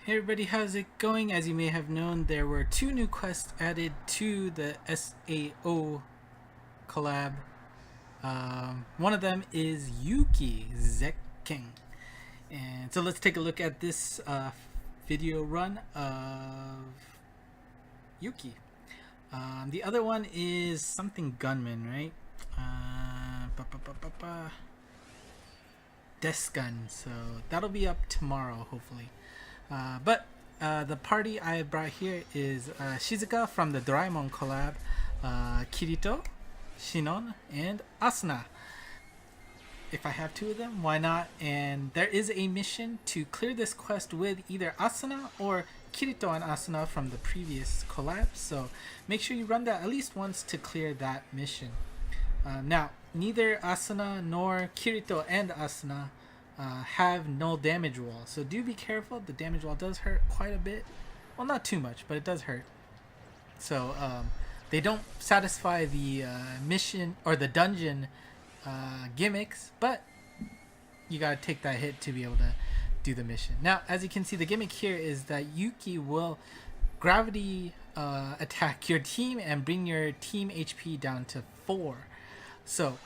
Hey everybody, how's it going? As you may have known, there were two new quests added to the SAO collab. One of them is Yuki Zekken. And so let's take a look at this video run of Yuki. The other one is something gunman, right? Desk gun. So that'll be up tomorrow, hopefully. But the party I brought here is Shizuka from the Doraemon collab, Kirito, Shinon, and Asuna. If I have two of them, why not? And there is a mission to clear this quest with either Asuna or Kirito and Asuna from the previous collab. So make sure you run that at least once to clear that mission. Now, neither Asuna nor Kirito and Asuna have no damage wall. So do be careful. The damage wall does hurt quite a bit. Well, not too much, but it does hurt. So they don't satisfy the mission or the dungeon gimmicks, but you gotta take that hit to be able to do the mission. Now, as you can see, the gimmick here is that Yuki will gravity attack your team and bring your team HP down to 4. So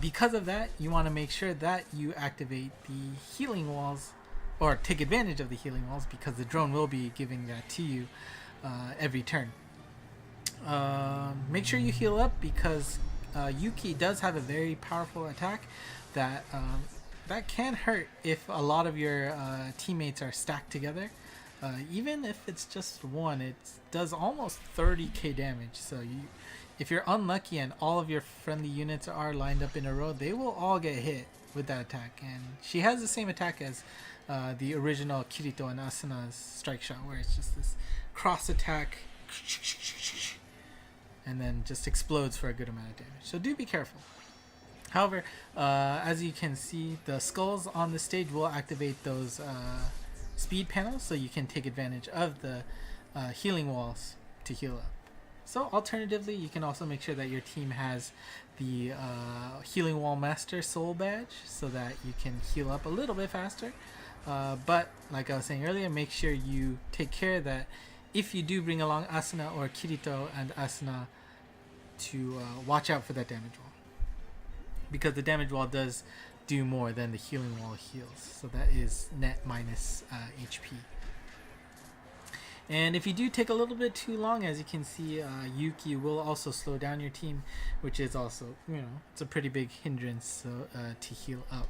because of that, you want to make sure that you activate the healing walls or take advantage of the healing walls, because the drone will be giving that to you every turn. Make sure you heal up, because Yuki does have a very powerful attack that that can hurt if a lot of your teammates are stacked together. Even if it's just one, it does almost 30k damage. So if you're unlucky and all of your friendly units are lined up in a row, they will all get hit with that attack. And she has the same attack as the original Kirito and Asuna's strike shot, where it's just this cross attack and then just explodes for a good amount of damage. So do be careful. However, as you can see, the skulls on the stage will activate those speed panels, so you can take advantage of the healing walls to heal up. So alternatively, you can also make sure that your team has the healing wall master soul badge, so that you can heal up a little bit faster. But like I was saying earlier, make sure you take care that if you do bring along Asuna or Kirito and Asuna, to watch out for that damage wall, because the damage wall does do more than the healing wall heals. So that is net minus HP. And if you do take a little bit too long, as you can see, Yuki will also slow down your team, which is also, it's a pretty big hindrance to heal up.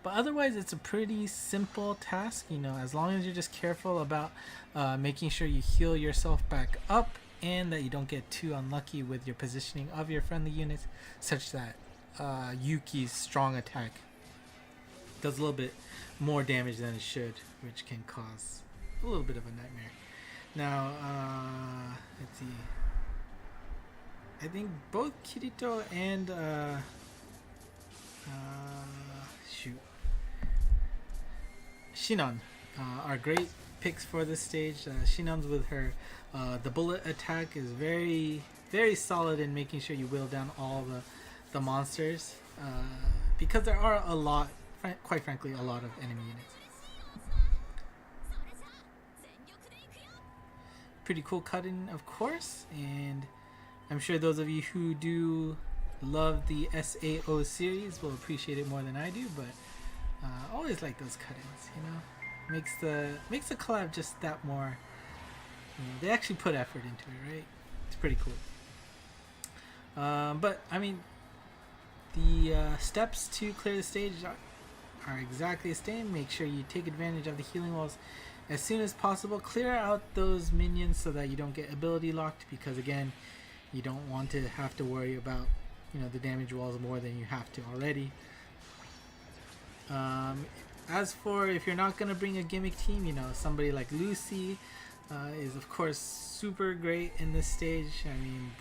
But otherwise, it's a pretty simple task, as long as you're just careful about making sure you heal yourself back up, and that you don't get too unlucky with your positioning of your friendly units, such that Yuki's strong attack does a little bit more damage than it should, which can cause a little bit of a nightmare. Now, let's see. I think both Kirito and Shinon are great picks for this stage. Shinon's with her the bullet attack is very, very solid in making sure you whittle down all the monsters, because there are a lot, quite frankly, a lot of enemy units. Pretty cool cut-in, of course, and I'm sure those of you who do love the SAO series will appreciate it more than I do, but always like those cut-ins, makes the collab just that more, they actually put effort into it, right? It's pretty cool. But I mean, the steps to clear the stage are exactly the same. Make sure you take advantage of the healing walls as soon as possible. Clear out those minions so that you don't get ability locked, because again, you don't want to have to worry about the damage walls more than you have to already. As for if you're not gonna bring a gimmick team, somebody like Lucy is of course super great in this stage. I mean,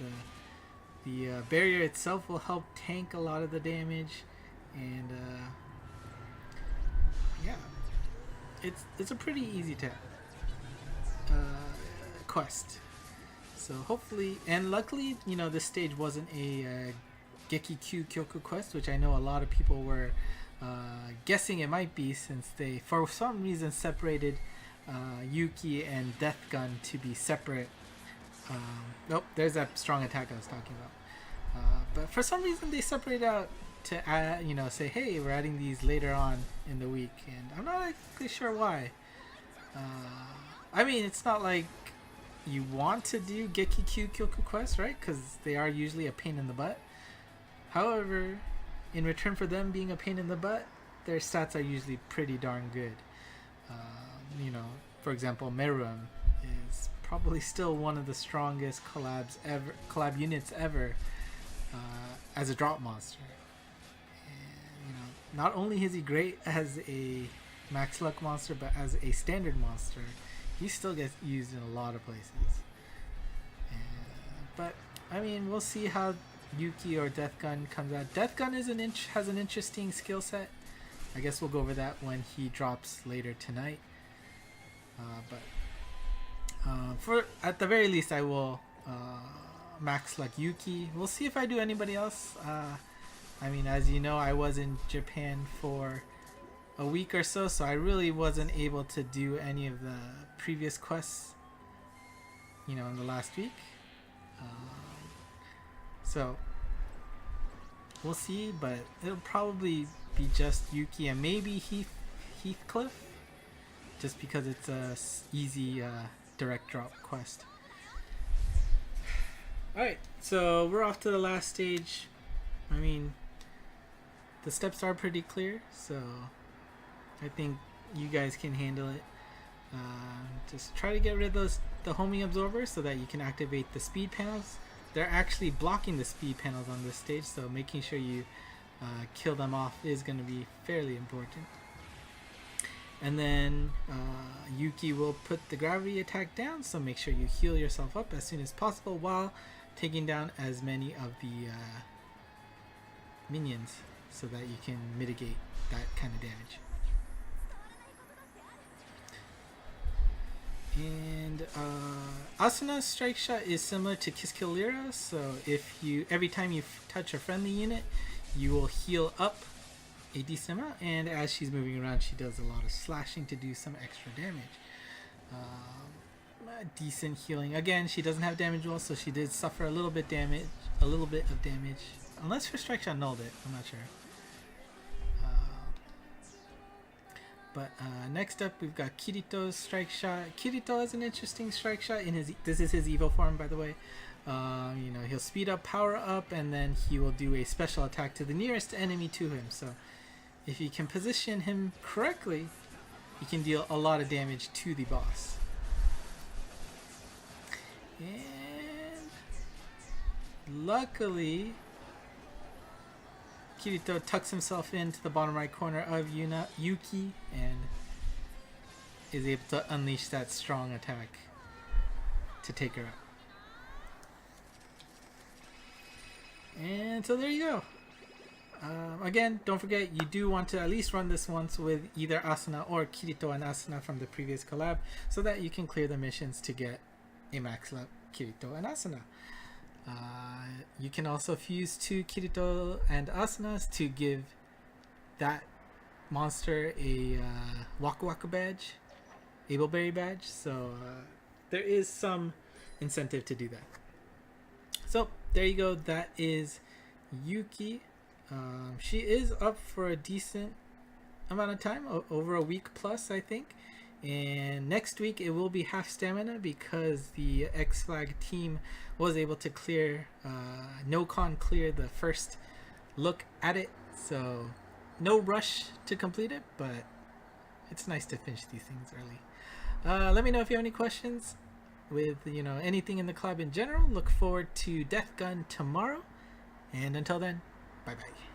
the barrier itself will help tank a lot of the damage, and yeah, it's a pretty easy quest. So hopefully, and luckily, this stage wasn't a Gekikyu Kyoku quest, which I know a lot of people were Guessing it might be since they, for some reason, separated Yuki and Death Gun to be separate. Nope, there's that strong attack I was talking about. But for some reason, they separated out to add, say, hey, we're adding these later on in the week, and I'm not exactly sure why. I mean, it's not like you want to do Gekikyu Kyoku Quest, right? Because they are usually a pain in the butt. However, in return for them being a pain in the butt, their stats are usually pretty darn good. For example, Meruem is probably still one of the strongest collab units ever as a drop monster. And, not only is he great as a max luck monster, but as a standard monster, he still gets used in a lot of places. But I mean, we'll see how Yuki or Death Gun comes out. Death Gun has an interesting skill set. I guess we'll go over that when he drops later tonight. For at the very least, I will max luck Yuki. We'll see if I do anybody else. I mean, as you know, I was in Japan for a week or so, so I really wasn't able to do any of the previous quests, in the last week. So we'll see, but it'll probably be just Yuki and maybe Heathcliff, just because it's a easy direct drop quest. Alright, so we're off to the last stage. I mean, the steps are pretty clear, so I think you guys can handle it. Just try to get rid of the homing absorbers so that you can activate the speed panels. They're actually blocking the speed panels on this stage, so making sure you kill them off is going to be fairly important. And then Yuki will put the gravity attack down, so make sure you heal yourself up as soon as possible while taking down as many of the minions so that you can mitigate that kind of damage. And Asuna's strike shot is similar to Kiss Kill Lyra, so every time you touch a friendly unit, you will heal up a decent amount, and as she's moving around, she does a lot of slashing to do some extra damage. Decent healing. Again, she doesn't have damage wall, so she did suffer a little bit of damage, unless her strike shot nulled it. I'm not sure. But next up, we've got Kirito's strike shot. Kirito has an interesting strike shot. This is his Evo form, by the way. He'll speed up, power up, and then he will do a special attack to the nearest enemy to him. So if you can position him correctly, you can deal a lot of damage to the boss. And luckily, Kirito tucks himself into the bottom right corner of Yuki and is able to unleash that strong attack to take her out. And so there you go. Again, don't forget, you do want to at least run this once with either Asuna or Kirito and Asuna from the previous collab so that you can clear the missions to get a max level Kirito and Asuna. You can also fuse two Kirito and Asunas to give that monster a Waku Waku badge, Ableberry badge, so there is some incentive to do that. So there you go, that is Yuki. She is up for a decent amount of time, over a week plus, I think. And next week it will be half stamina because the X-Flag team was able to clear, no-con clear the first look at it. So no rush to complete it, but it's nice to finish these things early. Let me know if you have any questions with anything in the club in general. Look forward to Death Gun tomorrow. And until then, bye-bye.